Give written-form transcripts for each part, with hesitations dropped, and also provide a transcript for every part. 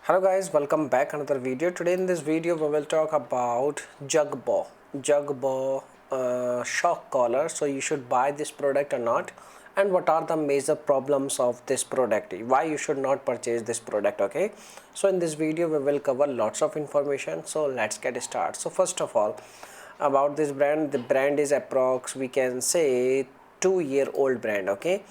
Hello guys, welcome back another video. Today in this video we will talk about Jugbow shock collar. So you should buy this product or not, and what are the major problems of this product, why you should not purchase this product. Okay, so in this video we will cover lots of information, so let's get started. So first of all, about this brand, the brand is approx we can say 2-year-old brand. Okay,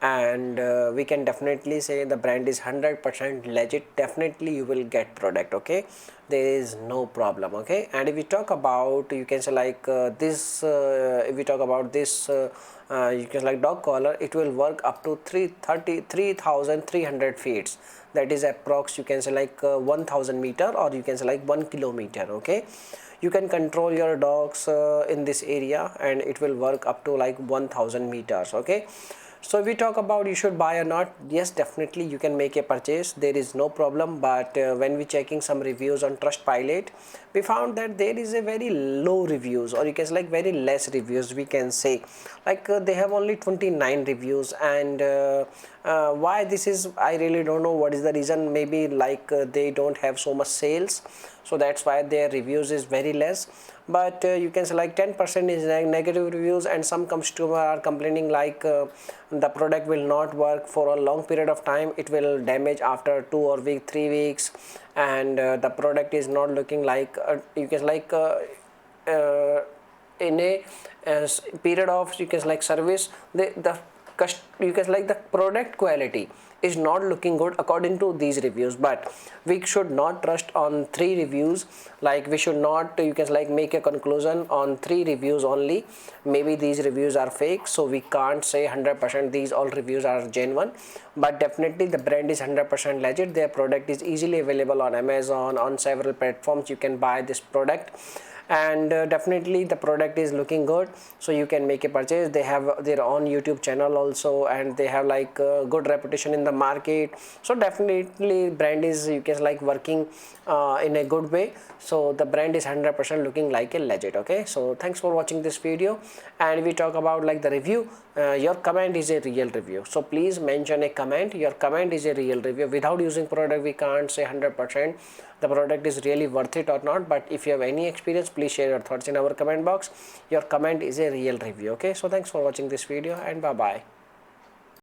and we can definitely say the brand is 100% legit. Definitely you will get product. Okay, there is no problem. Okay, and if we talk about, you can say like this if we talk about this you can like dog collar, it will work up to 3,300 feet. That is approx you can say like 1,000 meter, or you can say like 1 kilometer. Okay, you can control your dogs in this area, and it will work up to like 1,000 meters. Okay, so if we talk about you should buy or not, yes, definitely you can make a purchase, there is no problem. But when we checking some reviews on Trustpilot, we found that there is a very low reviews, or you can say like very less reviews, we can say like they have only 29 reviews. And why this is, I really don't know what is the reason. Maybe like they don't have so much sales, so that's why their reviews is very less. But you can say like 10% is negative reviews, and some customers are complaining like the product will not work for a long period of time, it will damage after 2 or 3 weeks, and the product is not looking like you can like in a period of you can like service, you can like the product quality is not looking good according to these reviews. But we should not trust on 3 reviews, like we should not you can like make a conclusion on 3 reviews only. Maybe these reviews are fake, so we can't say 100% these all reviews are genuine. But definitely the brand is 100% legit. Their product is easily available on Amazon, on several platforms you can buy this product, and definitely the product is looking good, so you can make a purchase. They have their own YouTube channel also, and they have like good reputation in the market. So definitely brand is you can like working in a good way, so the brand is 100% looking like a legit. Okay, so thanks for watching this video. And we talk about like the review, your comment is a real review, so please mention a comment, your comment is a real review. Without using product we can't say 100% the product is really worth it or not. But if you have any experience, please share your thoughts in our comment box. Your comment is a real review. Okay, so thanks for watching this video, and bye bye.